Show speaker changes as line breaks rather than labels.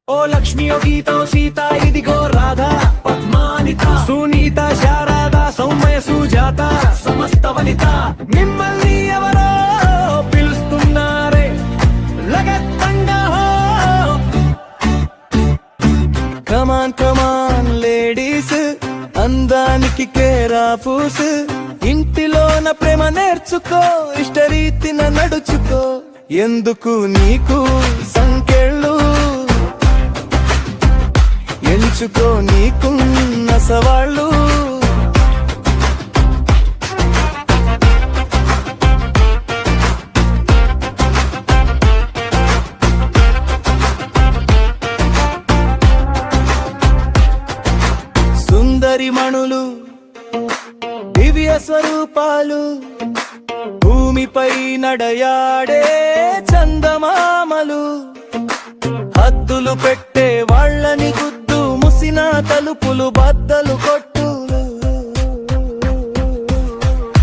ఓ లక్ష్మి ఓ గీత ఓ సీత ఇదిగో రాధా పద్మానిత సునీత శారద సౌమ్య సుజాత సమస్త వనిత మిమ్మల్ని ఎవరో పిలుస్తున్నారే లగత్తంగా కమాన్ కమాన్ లేడీస్ అందానికి కేరాఫూస్ ఇంటిలోన ప్రేమ నేర్చుకో ఇష్టరీతిన నడుచుకో ఎందుకు నీకు సంకెళ్ళు ఎంచుకో నీకున్న సవాళ్ళు సుందరి మణులు దివ్య స్వరూపాలు భూమిపై నడయాడే చందమామలు హద్దులు పెట్టే వాళ్ళని గుద్దు ముసిన తలుపులు బద్దలు కొట్టి